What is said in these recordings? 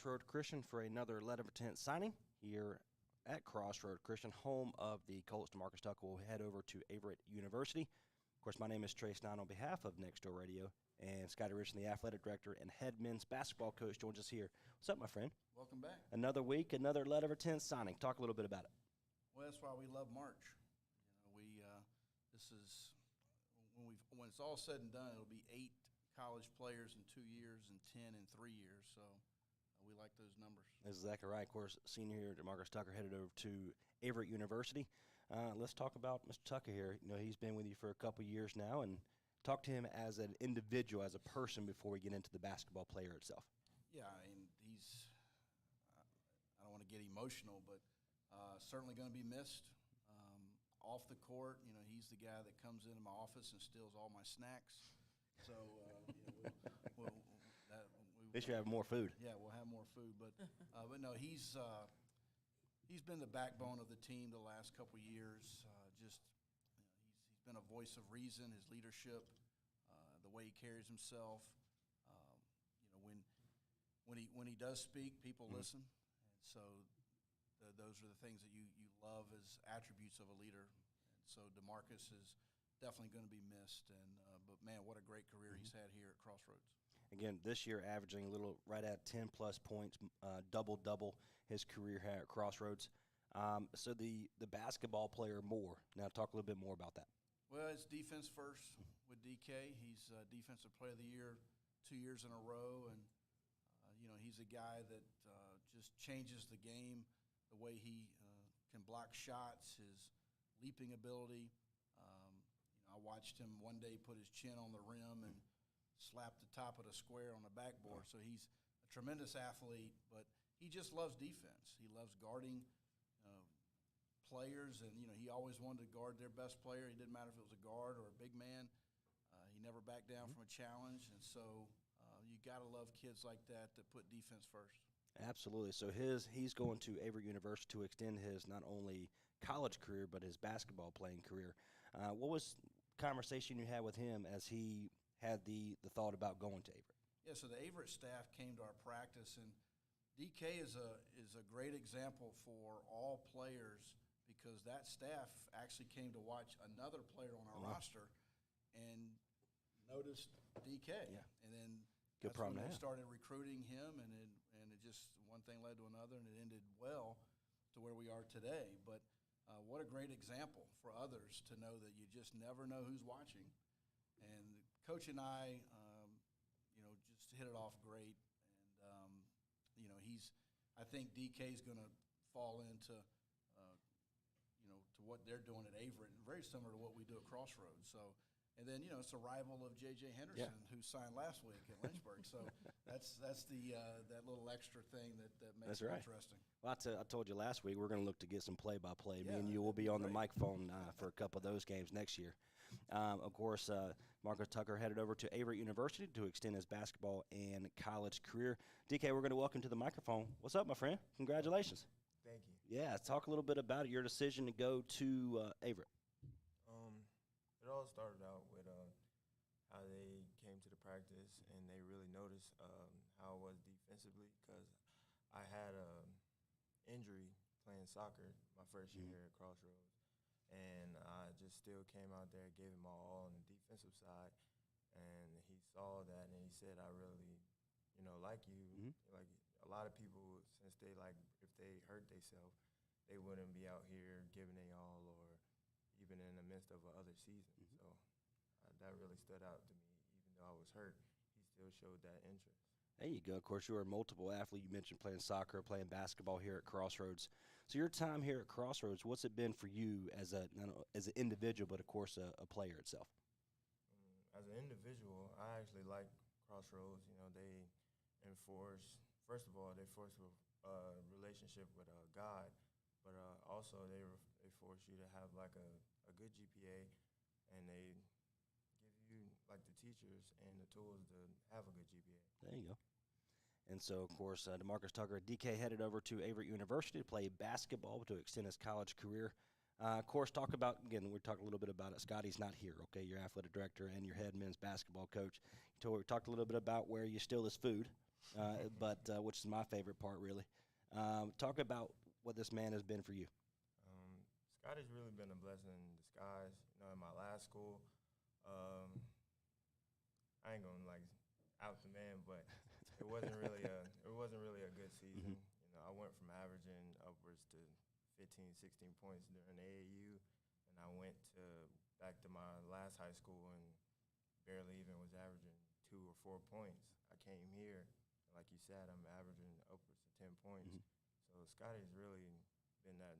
Crossroads Christian for another letter of intent signing here at Crossroads Christian, home of the Colts. DeMarcus Tucker will head over to Averett University. Of course, my name is Trace Nine on behalf of Next Door Radio, and Scotty Richardson, the athletic director and head men's basketball coach, joins us here. What's up, my friend? Welcome back. Another week, another letter of intent signing. Talk a little bit about it. Well, that's why we love March. This is when it's all said and done, it'll be 8 college players in 2 years and 10 in 3 years. So we like those numbers. That's exactly right. Of course, senior here, DeMarcus Tucker, headed over to Averett University. Let's talk about Mr. Tucker here. You know, he's been with you for a couple years now, and talk to him as an individual, as a person, before we get into the basketball player itself. Yeah, and he's I don't want to get emotional, but certainly going to be missed. Off the court, you know, he's the guy that comes into my office and steals all my snacks. So, They should have more food. Yeah, we'll have more food. But no, he's been the backbone of the team the last couple of years. He's been a voice of reason. His leadership, the way he carries himself. When he does speak, people listen, and so those are the things that you love as attributes of a leader. And so DeMarcus is definitely going to be missed. But man, what a great career he's had here at Crossroads. Again, this year averaging a little right at 10-plus points, double his career here at Crossroads. So the basketball player more. Now talk a little bit more about that. Well, it's defense first with DK. He's Defensive Player of the Year 2 years in a row. And, he's a guy that just changes the game, the way he can block shots, his leaping ability. I watched him one day put his chin on the rim and slap the top of the square on the backboard. So he's a tremendous athlete, but he just loves defense. He loves guarding players, and, he always wanted to guard their best player. It didn't matter if it was a guard or a big man. He never backed down from a challenge, and so you got to love kids like that put defense first. Absolutely. So he's going to Averett University to extend his not only college career but his basketball playing career. What was the conversation you had with him as he had the thought about going to Averett? Yeah, so the Averett staff came to our practice, and DK is a great example for all players because that staff actually came to watch another player on our roster and noticed DK. Yeah. And then Good that's problem when to they have. started recruiting him, and it just one thing led to another, and it ended well to where we are today. But what a great example for others to know that you just never know who's watching. And Coach and I, just hit it off great. And, I think DK is going to fall into, to what they're doing at Averett, and very similar to what we do at Crossroads. So, and then, it's a rival of J.J. Henderson, who signed last week at Lynchburg. So that's the that little extra thing that makes it interesting. Well, I told you last week we're going to look to get some play-by-play. Yeah, Me and you will be on the great. microphone for a couple of those games next year. Of course, Marcus Tucker headed over to Averett University to extend his basketball and college career. DK, we're going to welcome to the microphone. What's up, my friend? Congratulations. Thank you. Yeah, talk a little bit about your decision to go to Averett. It all started out with how they came to the practice and they really noticed how I was defensively because I had an injury playing soccer my first year here at Crossroads. And I just still came out there, gave it my all on the defensive side. And he saw that and he said, I really, like you. Like a lot of people, since if they hurt themselves, they wouldn't be out here giving their all or even in the midst of another season. So that really stood out to me. Even though I was hurt, he still showed that interest. There you go. Of course, you were a multiple athlete. You mentioned playing soccer, playing basketball here at Crossroads. So your time here at Crossroads, what's it been for you as an individual, but, of course, a player itself? As an individual, I actually like Crossroads. They enforce, first of all, they force a relationship with God. But also they force you to have like a good GPA, and they give you like the teachers and the tools to have a good GPA. There you go. And so, of course, DeMarcus Tucker, DK, headed over to Averett University to play basketball to extend his college career. Of course, talk about, again, we talked a little bit about it. Scotty's not here, okay, your athletic director and your head men's basketball coach. We talked a little bit about where you steal his food. but which is my favorite part, really. Talk about what this man has been for you. Um, Scotty's really been a blessing in disguise. You know, in my last school, um, I ain't gonna like out the man, but it wasn't really a good season. Hmm. You know, I went from averaging upwards to 15, 16 points during AAU, and I went to back to my last high school and barely even was averaging 2 or 4 points. I came here, and like you said, I'm averaging upwards to 10 points. Hmm. So Scotty's really been that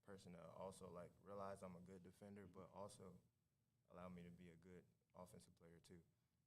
person to also like realize I'm a good defender, but also allow me to be a good offensive player too.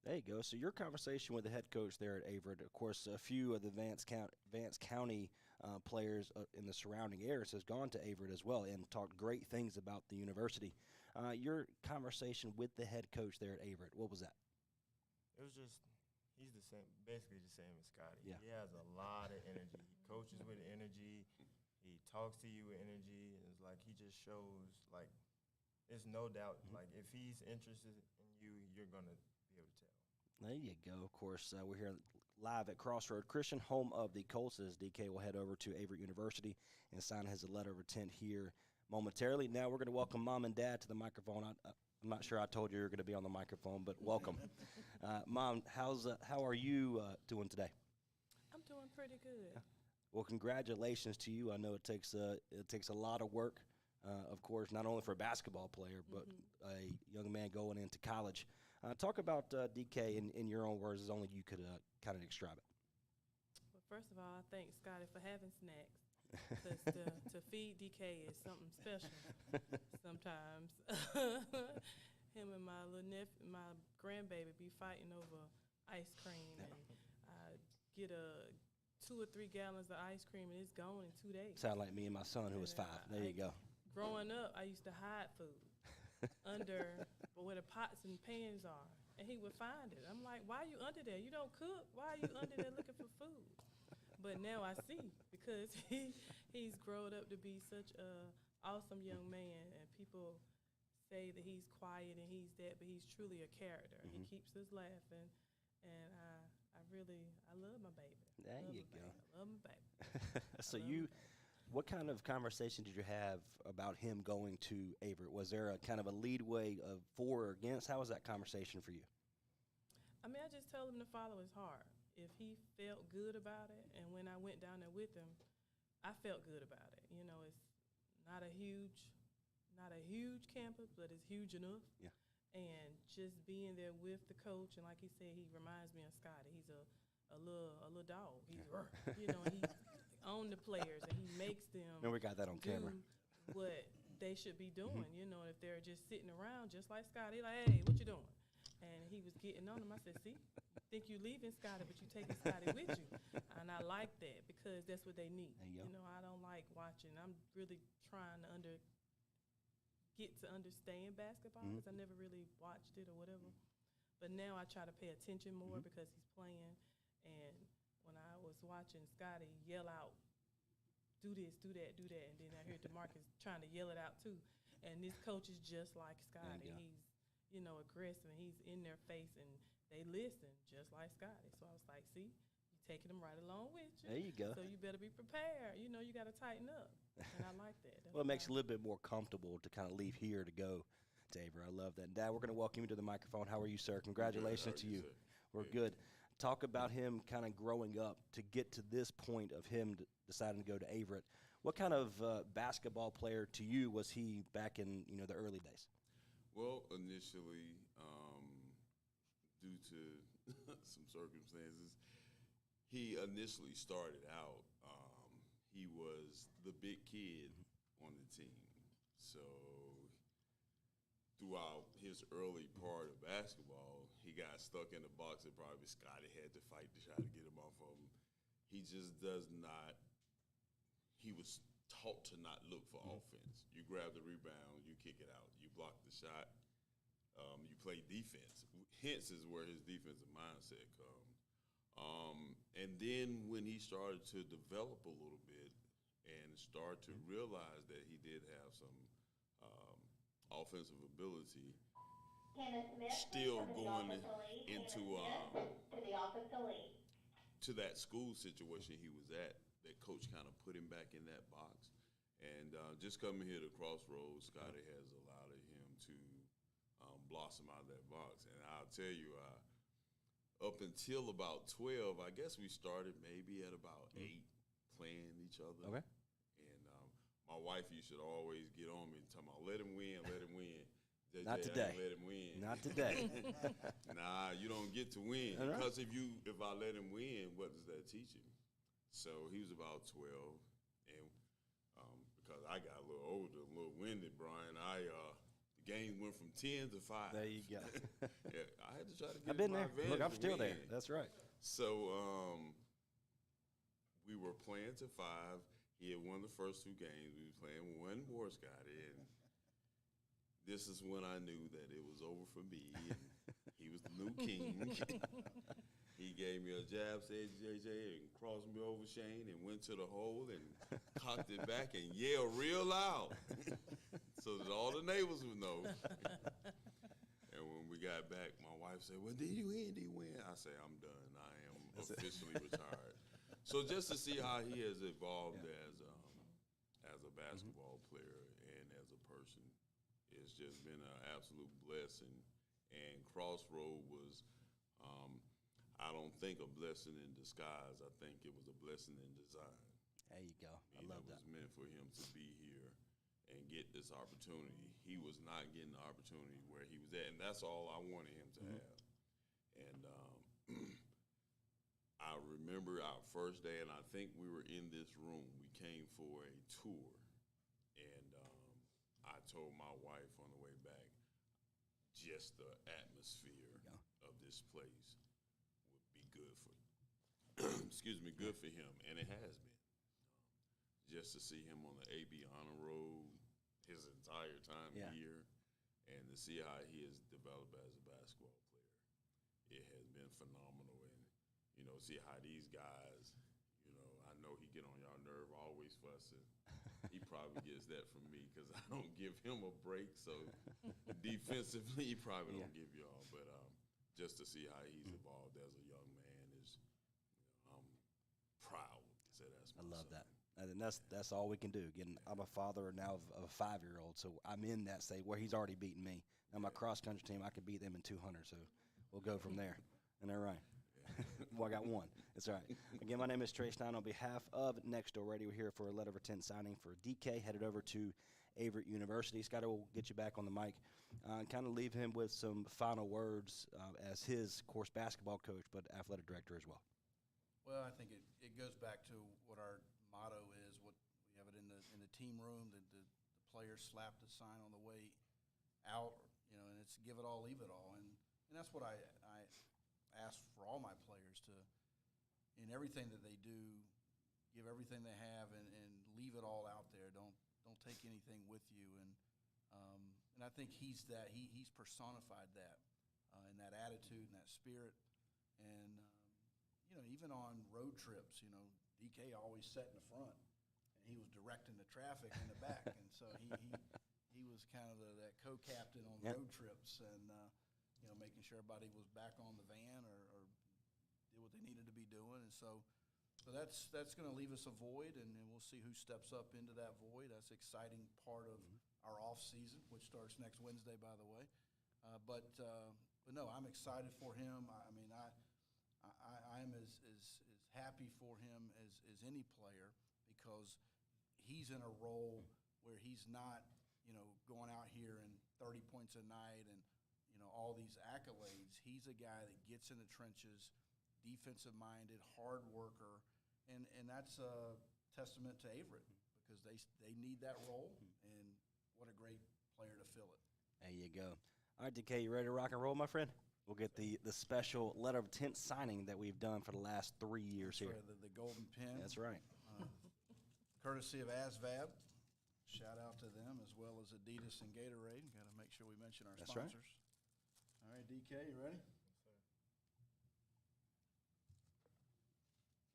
There you go. So your conversation with the head coach there at Averett, of course, a few of the Vance County players in the surrounding areas has gone to Averett as well and talked great things about the university. Your conversation with the head coach there at Averett, what was that? It was just he's the same, basically the same as Scotty. Yeah. He has a lot of energy. He coaches with energy. He talks to you with energy. It's like he just shows like it's no doubt like if he's interested in you, you're gonna be able to tell. There you go. Of course, we're here live at Crossroads Christian, home of the Colts, as DK will head over to Averett University and sign his letter of intent here momentarily. Now we're going to welcome Mom and Dad to the microphone. I'm not sure I told you were going to be on the microphone, but welcome. Mom, how are you doing today? I'm doing pretty good. Well, congratulations to you. I know it takes a lot of work, of course, not only for a basketball player, but a young man going into college. Talk about DK in your own words, as only you could kind of describe it. Well, first of all, I thank Scotty for having snacks. Because to feed DK is something special sometimes. Him and my little nephew, my grandbaby, be fighting over ice cream, and I get 2 or 3 gallons of ice cream, and it's gone in 2 days. Sound like me and my son, who was 5. There you go. Growing up, I used to hide food under where the pots and pans are, and he would find it. I'm like, why are you under there? You don't cook. Why are you under there looking for food? But now I see, because he's grown up to be such a awesome young man, and people say that he's quiet and he's that, but he's truly a character. He keeps us laughing, and I love my baby. There you go. I love my baby. So what kind of conversation did you have about him going to Averett? Was there a kind of a leadway of for or against? How was that conversation for you? I mean, I just told him to follow his heart. If he felt good about it, and when I went down there with him, I felt good about it. You know, it's not a huge campus, but it's huge enough. Yeah. And just being there with the coach, and like he said, he reminds me of Scotty. He's a little dog. He's you know, he on the players, and he makes them. And we got that on camera. What they should be doing. You know, if they're just sitting around, just like Scotty, like, hey, what you doing? And he was getting on him. I said, see, you think you leaving Scotty, but you taking Scotty with you. And I like that, because that's what they need. There you go. You know, I don't like watching. I'm really trying to get to understand basketball, because I never really watched it or whatever. But now I try to pay attention more because he's playing. And when I was watching Scotty yell out, do this, do that, do that, and then I heard DeMarcus trying to yell it out too. And this coach is just like Scotty. He's, you know, aggressive. He's in their face, and they listen just like Scotty. So I was like, see, you're taking them right along with you. There you go. So you better be prepared. You know, you got to tighten up. And I like that. Well, it makes it a little bit more comfortable to kind of leave here to go to Averett. I love that. Dad, we're going to welcome you to the microphone. How are you, sir? Congratulations to you. We're good. Talk about him kind of growing up to get to this point of him deciding to go to Averett. What kind of basketball player to you was he back in the early days? Well, initially, due to some circumstances, he initially started out. He was the big kid on the team. So throughout his early part of basketball, he got stuck in the box that probably Scotty had to fight to try to get him off of him. He just does not – he was taught to not look for offense. You grab the rebound, you kick it out. You block the shot, you play defense. Hence is where his defensive mindset comes. And then when he started to develop a little bit and start to realize that he did have some offensive ability, Kenneth Smith, still to the going offensive lead. into Kenneth Smith to the offensive lead. to that school situation he was at, that coach kind of put him back in that box. And just coming here to Crossroads, Scotty has allowed him to blossom out of that box. And I'll tell you, up until about 12, I guess we started maybe at about 8 playing each other. Okay. And my wife used to always get on me talking about, let him win, let him win. JJ, Not today. Let him win. Not today. Nah, you don't get to win. All right. Because if I let him win, what does that teach him? So he was about 12, and because I got a little older, a little winded, Brian, the game went from 10 to 5. There you go. Yeah, I had to try to get I've been my there. advantage Look, I'm to still win. there. That's right. So we were playing to 5. He had won the first 2 games. We were playing one more, Scotty, and this is when I knew that it was over for me. And he was the new king. He gave me a jab, said JJ, and crossed me over Shane, and went to the hole and cocked it back and yelled real loud so that all the neighbors would know. And when we got back, my wife said, well, did you win? Did you win? I said, I'm done. I am officially retired. So just to see how he has evolved as a basketball player and as a person, it's just been an absolute blessing. And Crossroad was, I don't think a blessing in disguise. I think it was a blessing in design. There you go. I love that. It was meant for him to be here and get this opportunity. He was not getting the opportunity where he was at, and that's all I wanted him to have. And I remember our first day, and I think we were in this room. We came for a tour, and I told my wife on the way back, just the atmosphere of this place would be good for, good for him, and it has been. Just to see him on the AB Honor Roll his entire time here, and to see how he has developed as a basketball player, it has been phenomenal. And see how these guys, I know he get on y'all nerve, always fussing. He probably gets that from me because I don't give him a break. So defensively, he probably don't give y'all. But just to see how he's evolved as a young man is, I'm proud to say that's my I love son. that. And that's all we can do. I'm a father now of a 5-year-old, so I'm in that state where he's already beaten me. Now my cross country team, I could beat them in 200, so we'll go from there. Isn't that right? Well, I got one. That's all right. Again, my name is Trey Stein. On behalf of Next Door Radio, we're here for a letter of intent signing for DK, headed over to Averett University. Scotty will get you back on the mic and kind of leave him with some final words as his, of course, basketball coach, but athletic director as well. Well, I think it goes back to what our motto is. What we have it in the team room. The players slap the sign on the way out, and it's give it all, leave it all, and that's what I ask for all my players to, in everything that they do, give everything they have and leave it all out there. Don't take anything with you, and I think he's personified that in that attitude and that spirit, and even on road trips, DK always sat in the front, and he was directing the traffic in the back, and so he was kind of that co-captain on road trips, and making sure everybody was back on the van or did what they needed to be doing. And so that's going to leave us a void, and we'll see who steps up into that void. That's an exciting part of our off season, which starts next Wednesday, by the way. But no, I'm excited for him. I mean, I am as happy for him as any player, because he's in a role where he's not, going out here and 30 points a night and all these accolades. He's a guy that gets in the trenches, defensive-minded, hard worker, and that's a testament to Averett, because they need that role, and what a great player to fill it. There you go. All right, DK, you ready to rock and roll, my friend? We'll get the special letter of intent signing that we've done for the last 3 years here. Right, the golden pin. That's right. Courtesy of ASVAB. Shout out to them, as well as Adidas and Gatorade. Got to make sure we mention our That's right. sponsors. All right, DK, you ready?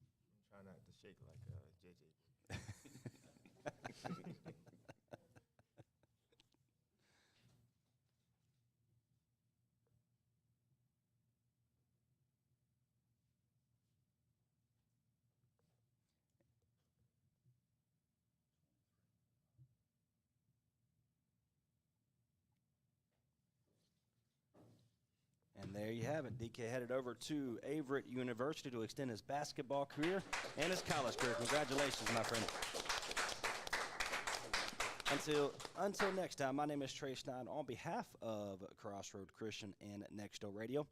I'm trying not to shake like JJ. And there you have it. DK headed over to Averett University to extend his basketball career and his college career. Congratulations, my friend. Until next time, my name is Trey Stein on behalf of Crossroad Christian and Next Door Radio.